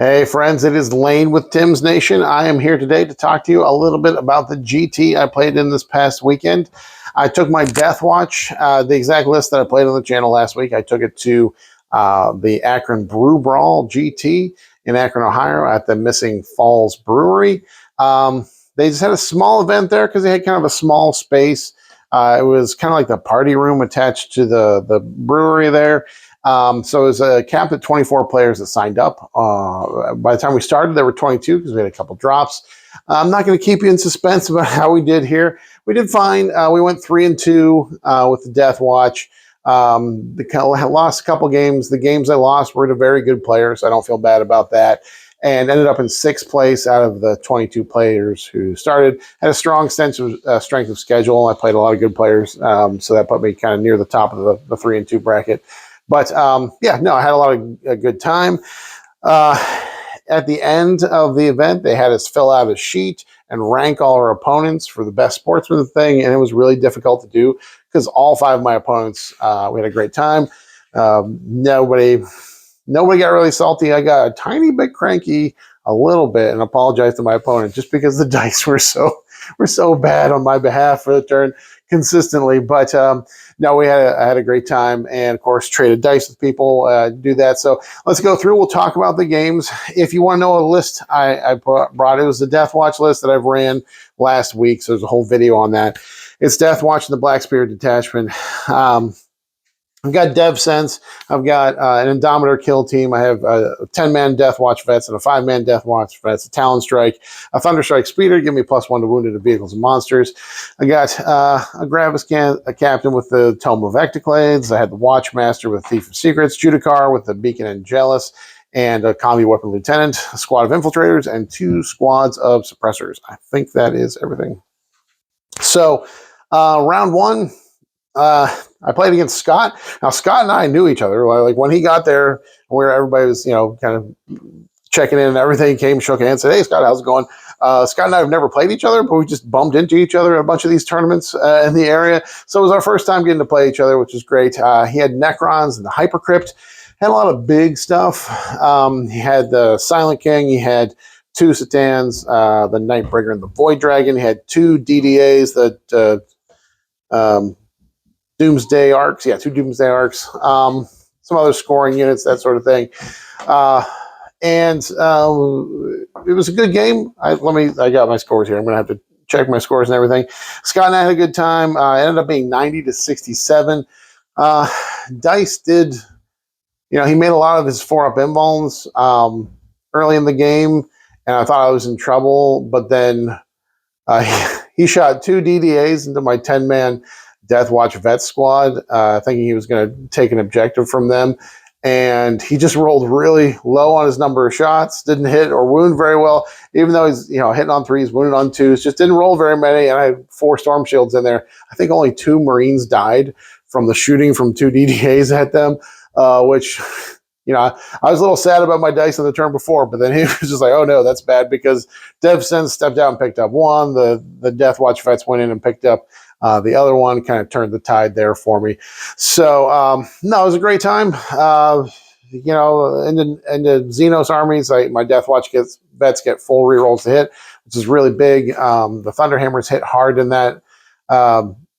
Hey friends, it is Lane with Tim's Nation. I am here today to talk to you a little bit about the GT I played in this past weekend. I took my DeathWatch, the exact list that I played on the channel last week. I took it to the Akron Brew Brawl GT in Akron, Ohio at the Missing Falls Brewery. They just had a small event there because they had kind of a small space. It was kind of like the party room attached to the brewery there. So it was capped at 24 players that signed up. By the time we started, there were 22 because we had a couple drops. I'm not going to keep you in suspense about how we did here. We did fine. We went 3-2 with the DeathWatch. I lost a couple games. The games I lost were to very good players. I don't feel bad about that. And ended up in 6th place out of the 22 players who started. Had a strong sense of strength of schedule. I played a lot of good players, so that put me kind of near the top of the 3-2 bracket. But yeah, no, I had a lot of a good time. At the end of the event, they had us fill out a sheet and rank all our opponents for the best sportsman thing, and it was really difficult to do because all 5 of my opponents, we had a great time. Nobody got really salty. I got a tiny bit cranky, a little bit, and apologized to my opponent just because the dice were so bad on my behalf for the turn consistently. But no, I had a great time, and of course traded dice with people, do that. So let's go through. We'll talk about the games. If you want to know a list I brought, it was the DeathWatch list that I've ran last week. So there's a whole video on that. It's DeathWatch and the Black Spirit Detachment. I've got Dev Sense. I've got an Indomitor kill team. I have a 10-man Deathwatch vets and a 5-man Deathwatch vets, a Talon Strike, a Thunderstrike Speeder, give me +1 to wounded to vehicles and monsters. I got a Gravis a captain with the Tome of Ectoclades. I had the Watchmaster with Thief of Secrets, Judicar with the Beacon and Jealous, and a Combi Weapon Lieutenant, a squad of Infiltrators, and 2 squads of Suppressors. I think that is everything. So round 1, I played against Scott. Now, Scott and I knew each other. Like when he got there, where everybody was, kind of checking in and everything, came, shook hands, said, "Hey, Scott, how's it going?" Scott and I have never played each other, but we just bumped into each other at a bunch of these tournaments in the area. So it was our first time getting to play each other, which was great. He had Necrons and the Hypercrypt. Had a lot of big stuff. He had the Silent King. He had 2 Satans, the Nightbringer and the Void Dragon. He had 2 DDAs that Doomsday Arcs, 2 Doomsday Arcs, some other scoring units, that sort of thing, and it was a good game. I got my scores here. I'm going to have to check my scores and everything. Scott and I had a good time. Ended up being 90-67. Dice did, he made a lot of his 4-up invulns early in the game, and I thought I was in trouble. But then he shot 2 DDAs into my 10-man DeathWatch vet squad, thinking he was going to take an objective from them, and he just rolled really low on his number of shots, didn't hit or wound very well, even though he's hitting on 3s, wounded on 2s, just didn't roll very many. And I had 4 storm shields in there. I think only 2 Marines died from the shooting from 2 DDAs at them, which I was a little sad about my dice on the turn before, but then he was just like, "Oh no, that's bad," because Dev Sense stepped out and picked up 1. The DeathWatch vets went in and picked up the other one, kind of turned the tide there for me. So, no, it was a great time. In the Xenos armies, my DeathWatch vets get full rerolls to hit, which is really big. The Thunderhammers hit hard in that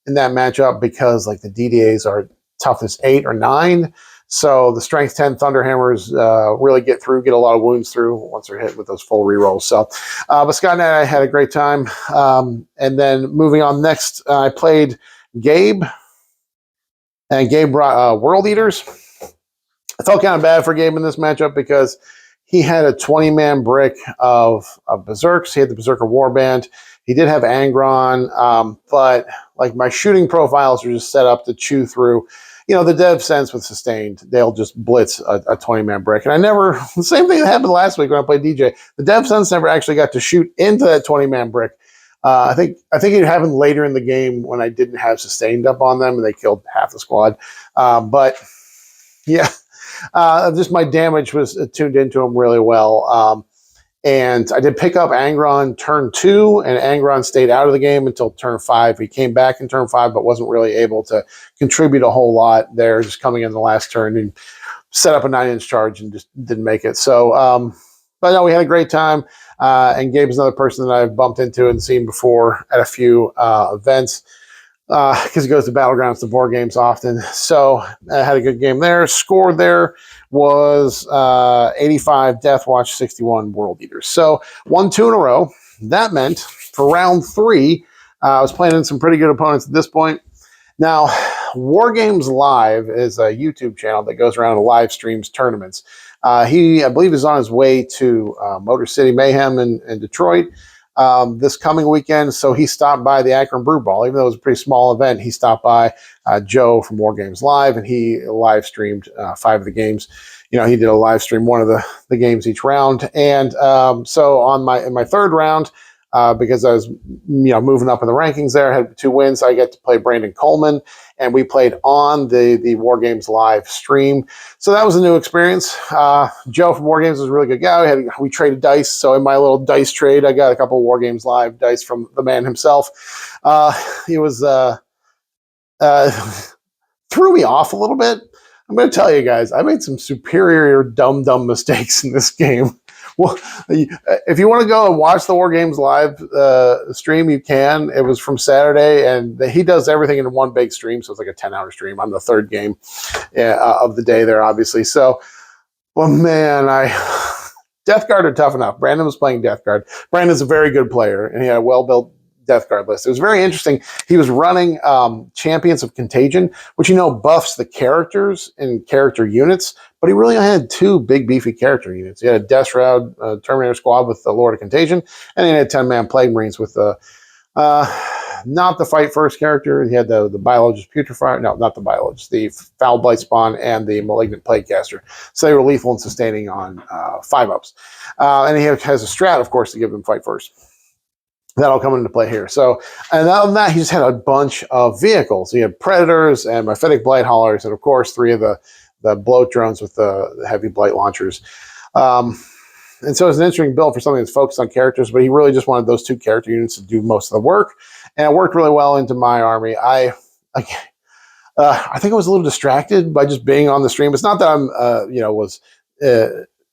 matchup because like the DDAs are toughness 8 or 9. So the Strength 10 Thunderhammers really get a lot of wounds through once they're hit with those full rerolls. So, but Scott and I had a great time. And then moving on next, I played Gabe, and Gabe brought World Eaters. I felt kind of bad for Gabe in this matchup because he had a 20-man brick of Berserks. He had the Berserker Warband. He did have Angron, but like my shooting profiles were just set up to chew through. The Dev Sense with Sustained, they'll just blitz a 20-man brick. And the same thing that happened last week when I played DJ. The Dev Sense never actually got to shoot into that 20-man brick. I think it happened later in the game when I didn't have Sustained up on them and they killed half the squad. But yeah, just my damage was tuned into them really well. And I did pick up Angron turn 2, and Angron stayed out of the game until turn 5. He came back in turn 5, but wasn't really able to contribute a whole lot there, just coming in the last turn and set up a 9-inch charge and just didn't make it. So, But no, we had a great time. And Gabe's another person that I've bumped into and seen before at a few events because he goes to Battlegrounds, the board games often. So I had a good game there. Score there was 85 DeathWatch, 61 World Eaters. So 1-2 in a row. That meant for round 3, I was playing in some pretty good opponents at this point. Now, War Games Live is a YouTube channel that goes around and live streams tournaments. He, I believe, is on his way to Motor City Mayhem in Detroit this coming weekend. So he stopped by the Akron Brew Brawl. Even though it was a pretty small event, he stopped by Joe from War Games Live, and he live streamed 5 of the games. You know, he did a live stream one of the games each round. And so in my third round, because I was, moving up in the rankings there, I had 2 wins. I get to play Brandon Coleman, and we played on the War Games Live stream. So that was a new experience. Joe from War Games was a really good guy. We traded dice. So in my little dice trade, I got a couple of War Games Live dice from the man himself. He was threw me off a little bit. I'm going to tell you guys, I made some superior dumb mistakes in this game. Well, if you want to go and watch the War Games Live stream, you can. It was from Saturday, and he does everything in one big stream, so it's like a 10-hour stream. I'm the third game of the day there, obviously. So, well, man, Death Guard are tough enough. Brandon was playing Death Guard. Brandon's a very good player, and he had a well-built Death Guard list. It was very interesting. He was running Champions of Contagion, which buffs the characters and character units, but he really only had 2 big beefy character units. He had a Death Shroud Terminator Squad with the Lord of Contagion, and he had 10-man Plague Marines with the not the Fight First character. He had the Biologist Putrefier. No, not the Biologist. The Foul Blight Spawn and the Malignant Plague Caster. So they were lethal and sustaining on 5-ups. And he has a strat, of course, to give them Fight First. That'll come into play here. So, and other than that, he just had a bunch of vehicles. He had Predators and Mephitic Blight Haulers, and of course, 3 of the bloat drones with the heavy blight launchers. And so it's an interesting build for something that's focused on characters, but he really just wanted those 2 character units to do most of the work, and it worked really well into my army. I think I was a little distracted by just being on the stream. It's not that I'm, was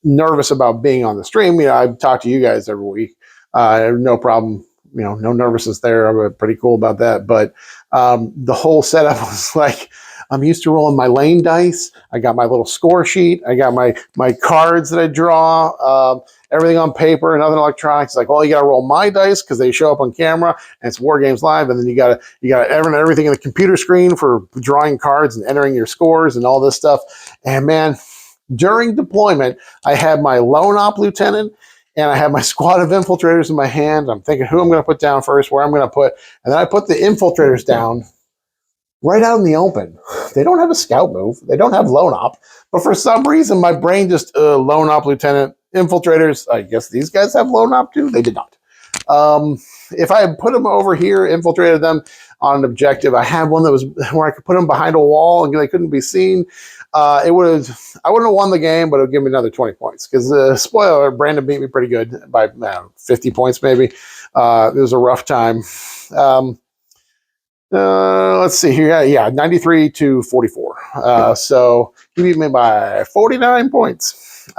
nervous about being on the stream. I talk to you guys every week. No problem. No nervousness there. I'm pretty cool about that. But the whole setup was like, I'm used to rolling my lane dice. I got my little score sheet. I got my cards that I draw, everything on paper and other electronics. It's like, well, you got to roll my dice because they show up on camera, and it's War Games Live. And then you got everything in the computer screen for drawing cards and entering your scores and all this stuff. And man, during deployment, I had my lone op lieutenant, and I have my squad of infiltrators in my hand. I'm thinking who I'm going to put down first, where I'm going to put. And then I put the infiltrators down right out in the open. They don't have a scout move. They don't have lone op. But for some reason, my brain just, lone op lieutenant, infiltrators. I guess these guys have lone op too? They did not. If I had put them over here, infiltrated them on an objective, I had one that was where I could put them behind a wall and they couldn't be seen. I wouldn't have won the game, but it would give me another 20 points. Because, spoiler, Brandon beat me pretty good by 50 points maybe. It was a rough time. Let's see here. Yeah, 93 to 44. So he beat me by 49 points.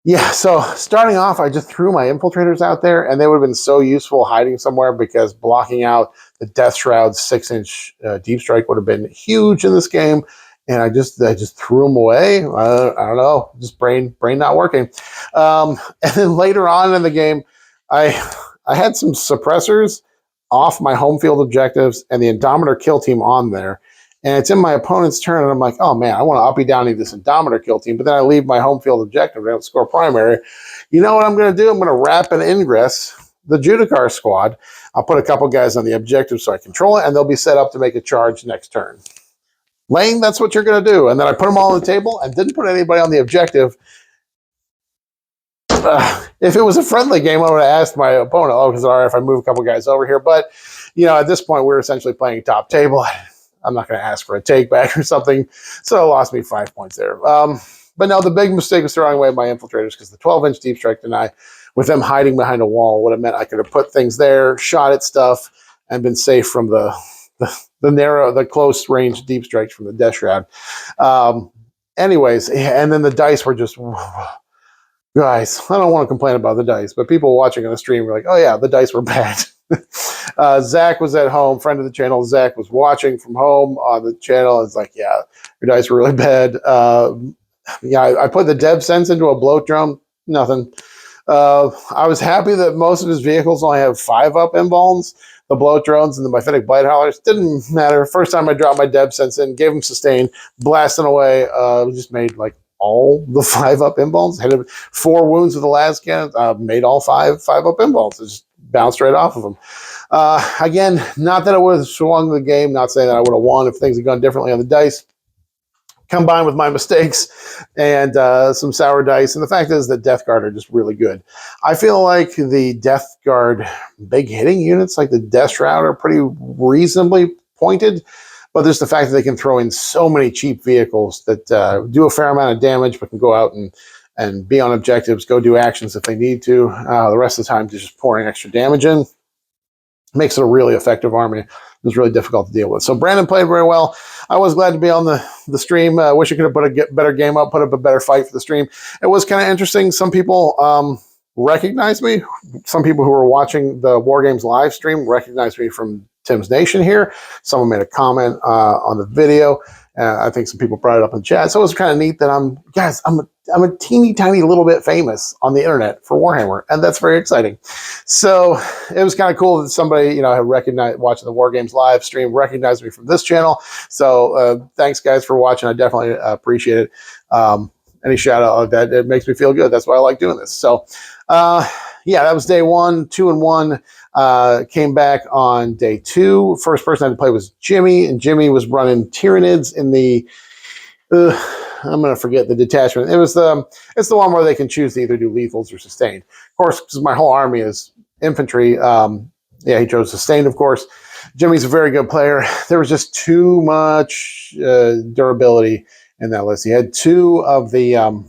Yeah, so starting off, I just threw my infiltrators out there, and they would have been so useful hiding somewhere because blocking out the Death Shroud's 6-inch deep strike would have been huge in this game. And I just threw them away. I don't know, just brain not working. And then later on in the game, I had some suppressors off my home field objectives and the Indomitor kill team on there. And it's in my opponent's turn, and I'm like, oh man, I want to uppy downy this Indomitor kill team, but then I leave my home field objective. I don't score primary. You know what I'm going to do? I'm going to wrap and ingress the Judicar squad. I'll put a couple guys on the objective so I control it, and they'll be set up to make a charge next turn. Lane, that's what you're going to do. And then I put them all on the table and didn't put anybody on the objective. If it was a friendly game, I would have asked my opponent, oh, is it all right if I move a couple guys over here? But, at this point, we're essentially playing top table. I'm not going to ask for a take back or something. So it lost me 5 points there. But no, the big mistake was throwing away my infiltrators because the 12-inch deep strike deny, with them hiding behind a wall, would have meant I could have put things there, shot at stuff, and been safe from the close range deep strikes from the Death Shroud. Anyways, and then the dice were just guys, I don't want to complain about the dice, but people watching on the stream were like, oh yeah, the dice were bad. Zach was at home, friend of the channel. Zach was watching from home on the channel. It's like, yeah, your dice were really bad. Yeah, I put the Dev Sense into a bloat drum. Nothing. I was happy that most of his vehicles only have 5-up involves. The bloat drones and the Myphitic Blight Howlers didn't matter. First time I dropped my Dev Sense in, gave him sustain, blasting away. Just made like all the 5-up involves. Had 4 wounds with the last cannon. Made all 5-up involves. Just bounced right off of them. Again, not that it would have swung the game. Not saying that I would have won if things had gone differently on the dice. Combined with my mistakes and some sour dice. And the fact is that Death Guard are just really good. I feel like the Death Guard big hitting units, like the Death Shroud, are pretty reasonably pointed. But there's the fact that they can throw in so many cheap vehicles that do a fair amount of damage, but can go out and be on objectives, go do actions if they need to. The rest of the time, just pouring extra damage in. Makes it a really effective army. It was really difficult to deal with. So Brandon played very well. I was glad to be on the stream. Wish I could have put a better game up, put up a better fight for the stream. It was kind of interesting. Some people recognized me. Some people who were watching the War Games live stream recognized me from Tim's Nation here. Someone made a comment on the video. I think some people brought it up in chat. So it was kind of neat that I'm a teeny tiny little bit famous on the internet for Warhammer, and that's very exciting. So it was kind of cool that somebody, had recognized watching the War Games live stream, recognized me from this channel. So thanks guys for watching. I definitely appreciate it. Any shout out like that, it makes me feel good. That's why I like doing this. So yeah, that was day 1, 2-1. Came back on day 2. First person I had to play was Jimmy, and Jimmy was running Tyranids in the I'm going to forget the detachment. It's the one where they can choose to either do lethals or sustained. Of course, because my whole army is infantry. Yeah, he chose sustained, of course. Jimmy's a very good player. There was just too much durability in that list. He had 2 of the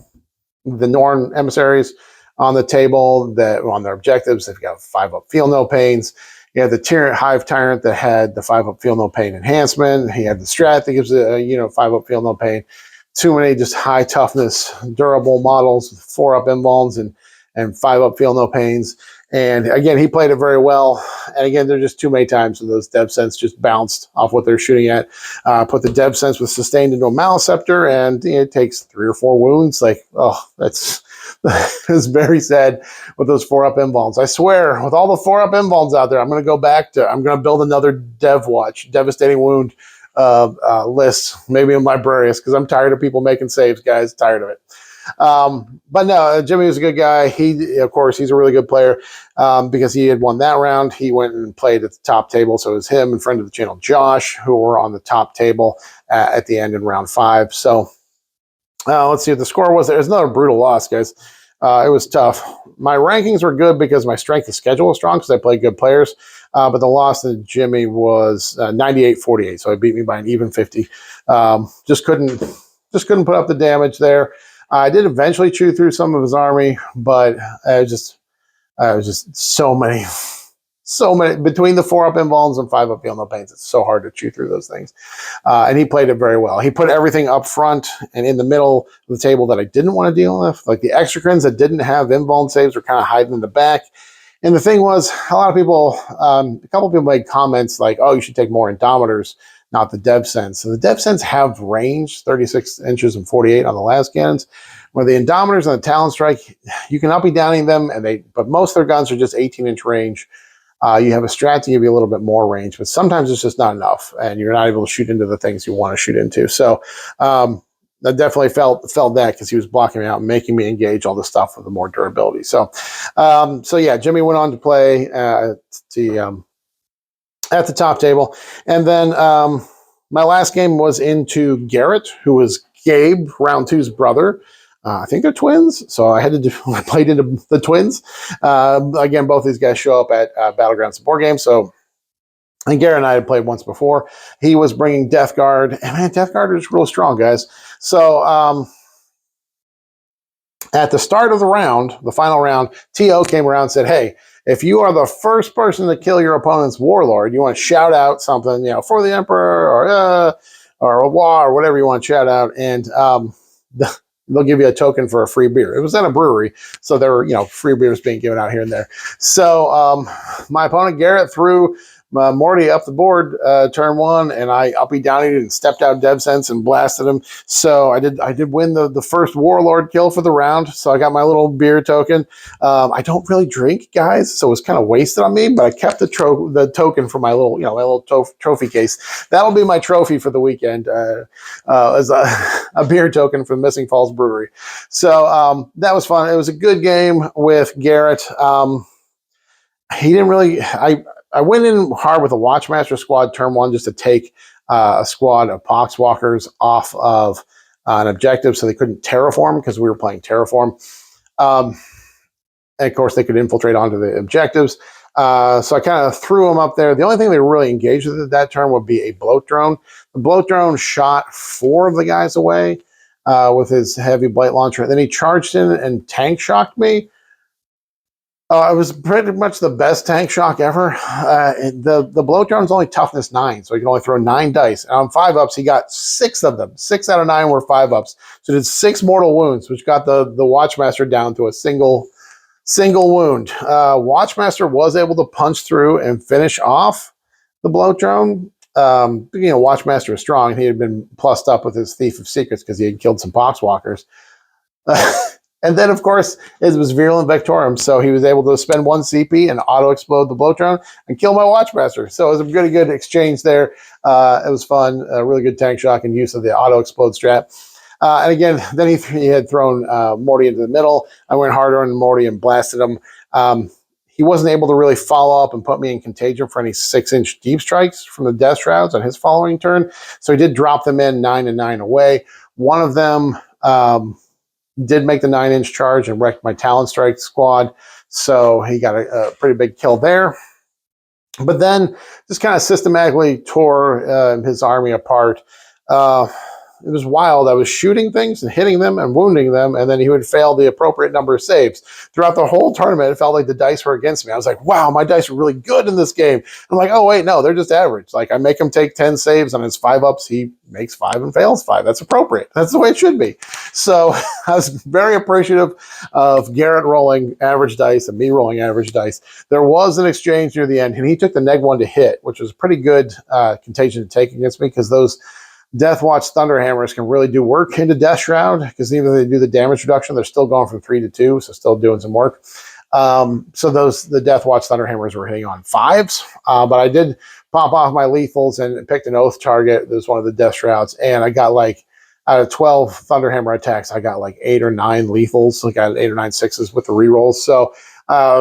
Norn emissaries on the table that were on their objectives. They've got 5-up feel no pains. He had the Hive Tyrant that had the 5-up feel no pain enhancement. He had the Strat that gives a 5-up feel no pain. Too many just high toughness, durable models with 4-up invulns and 5-up feel no pains. And again, he played it very well. And again, there's just too many times when those Dev Sense just bounced off what they're shooting at. Put the Dev Sense with sustained into a Maleceptor, and it takes 3 or 4 wounds. Like, oh, that's very sad with those 4-up invulns. I swear, with all the 4-up invulns out there, I'm going to build another DeathWatch, Devastating Wound list, maybe in Librarius, because I'm tired of people making saves, guys. Tired of it. But no, Jimmy was a good guy. Of course, he's a really good player because he had won that round. He went and played at the top table. So it was him and friend of the channel, Josh, who were on the top table at the end in round 5. So let's see what the score was. There was another brutal loss, guys. It was tough. My rankings were good because my strength of schedule was strong because I played good players. But the loss to Jimmy was 98-48. So he beat me by an even 50. Just couldn't put up the damage there. I did eventually chew through some of his army, but it was just so many between the 4-up invulns and 5-up feel no pains. It's so hard to chew through those things. And he played it very well. He put everything up front and in the middle of the table that I didn't want to deal with. Like the exocrines that didn't have invuln saves were kind of hiding in the back. And the thing was, a couple of people made comments like, oh, you should take more Indomitors, not the Dev Sense. So the Dev Sense have range, 36 inches and 48 on the last cannons, where the Indomitors and the Talon Strike, you can up be downing them, but most of their guns are just 18-inch range. You have a Strat to give you a little bit more range, but sometimes it's just not enough, and you're not able to shoot into the things you want to shoot into. So I definitely felt that because he was blocking me out and making me engage all the stuff with the more durability. So yeah, Jimmy went on to play at the top table. And then my last game was into Garrett, who was Gabe, round 2's brother. I think they're twins, so I played into the twins. Again, both these guys show up at Battleground Support Games, so and Garrett and I had played once before. He was bringing Death Guard, and man, Death Guard is real strong, guys. So at the start of the round, the final round, T.O. came around and said, hey, if you are the first person to kill your opponent's warlord, you want to shout out something, for the Emperor or a war or whatever you want to shout out. And they'll give you a token for a free beer. It was at a brewery, so there were, free beers being given out here and there. So my opponent Garrett threw Morty up the board turn one, and I uppy downy and stepped out Dev Sense and blasted him. So I did win the first Warlord kill for the round. So I got my little beer token. I don't really drink, guys, so it was kind of wasted on me. But I kept the token for my little trophy case. That'll be my trophy for the weekend as a beer token from Missing Falls Brewery. So that was fun. It was a good game with Garrett. He didn't really. I went in hard with a Watchmaster squad turn one just to take a squad of Poxwalkers off of an objective so they couldn't terraform because we were playing terraform. And of course, they could infiltrate onto the objectives. So I kind of threw them up there. The only thing they were really engaged with at that turn would be a bloat drone. The bloat drone shot 4 of the guys away with his heavy blight launcher. Then he charged in and tank shocked me. It was pretty much the best tank shock ever. The bloat drone's only toughness 9, so he can only throw 9 dice. And on 5-ups, he got 6 of them. 6 out of 9 were 5-ups. So did 6 mortal wounds, which got the Watchmaster down to a single wound. Watchmaster was able to punch through and finish off the bloat drone. Watchmaster is strong. He had been plussed up with his Thief of Secrets because he had killed some Poxwalkers. And then, of course, it was Virulent Vectorum, so he was able to spend 1 CP and auto-explode the bloat drone and kill my Watchmaster. So it was a really good exchange there. It was fun, a really good tank shock and use of the auto-explode strat. And again, then he had thrown Morty into the middle. I went harder on Morty and blasted him. He wasn't able to really follow up and put me in contagion for any 6-inch deep strikes from the Death Shrouds on his following turn. So he did drop them in 9 and 9 away. One of them did make the 9-inch charge and wrecked my Talon Strike squad. So he got a pretty big kill there. But then just kind of systematically tore his army apart. It was wild. I was shooting things and hitting them and wounding them, and then he would fail the appropriate number of saves. Throughout the whole tournament, it felt like the dice were against me. I was like, wow, my dice were really good in this game. I'm like, oh, wait, no, they're just average. Like, I make him take 10 saves on his 5-ups. He makes 5 and fails 5. That's appropriate. That's the way it should be. So I was very appreciative of Garrett rolling average dice and me rolling average dice. There was an exchange near the end, and he took the neg-1 to hit, which was a pretty good contagion to take against me because those DeathWatch Thunderhammers can really do work into Death Shroud because even if they do the damage reduction, they're still going from 3 to 2, so still doing some work. So the DeathWatch Thunderhammers were hitting on 5s, but I did pop off my lethals and picked an Oath target. That was one of the Death Shrouds, and I got like out of 12 Thunderhammer attacks, I got like 8 or 9 lethals. So I got 8 or 9 6s with the rerolls. So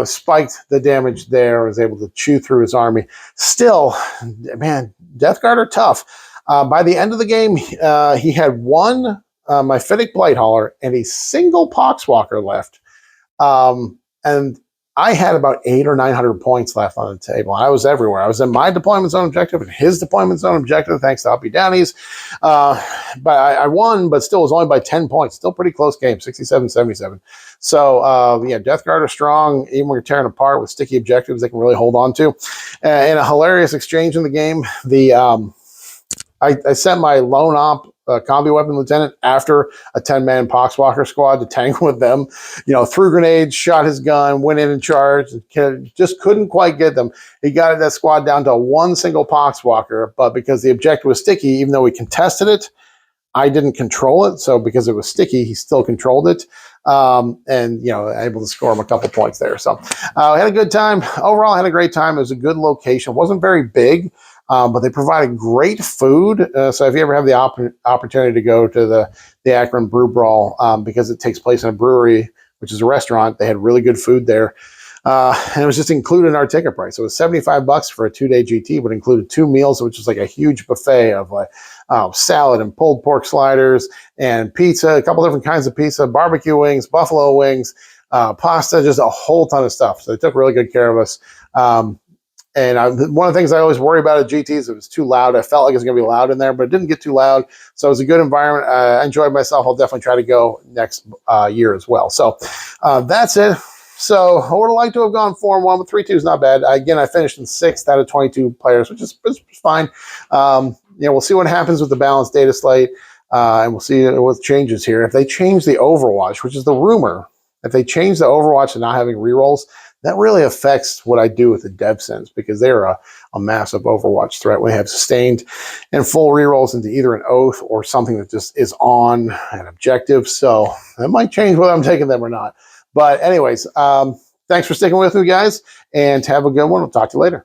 spiked the damage there. Was able to chew through his army. Still, man, Death Guard are tough. By the end of the game, he had 1 Myphitic Blighthauler and a single Poxwalker left. And I had about 800 or 900 points left on the table. I was everywhere. I was in my deployment zone objective and his deployment zone objective, thanks to Uppy Downies. But I won, but still was only by 10 points. Still pretty close game, 67-77. So, yeah, Death Guard are strong. Even when you're tearing apart with sticky objectives, they can really hold on to. In a hilarious exchange in the game, I sent my lone op combi weapon lieutenant after a 10-man Poxwalker squad to tangle with them. Threw grenades, shot his gun, went in and charged. Just couldn't quite get them. He got that squad down to 1 single Poxwalker, but because the objective was sticky, even though we contested it, I didn't control it. So because it was sticky, he still controlled it. And able to score him a couple points there. So I had a good time. Overall, I had a great time. It was a good location. It wasn't very big. But they provided great food. So if you ever have the opportunity to go to the Akron Brew Brawl, because it takes place in a brewery, which is a restaurant, they had really good food there. And it was just included in our ticket price. It was $75 for a 2-day GT, but included 2 meals, which was like a huge buffet of salad and pulled pork sliders and pizza, a couple different kinds of pizza, barbecue wings, buffalo wings, pasta, just a whole ton of stuff. So they took really good care of us. And one of the things I always worry about at GTs, it was too loud. I felt like it was going to be loud in there, but it didn't get too loud. So it was a good environment. I enjoyed myself. I'll definitely try to go next year as well. So that's it. So I would have liked to have gone 4-1, but 3-2 is not bad. Again, I finished in 6th out of 22 players, which is fine. We'll see what happens with the balanced data slate. And we'll see what changes here. If they change the Overwatch, which is the rumor, if they change the Overwatch and not having rerolls, that really affects what I do with the dev sense, because they're a massive Overwatch threat. We have sustained and full rerolls into either an oath or something that just is on an objective. So that might change whether I'm taking them or not. But anyways, thanks for sticking with me, guys, and have a good one. We'll talk to you later.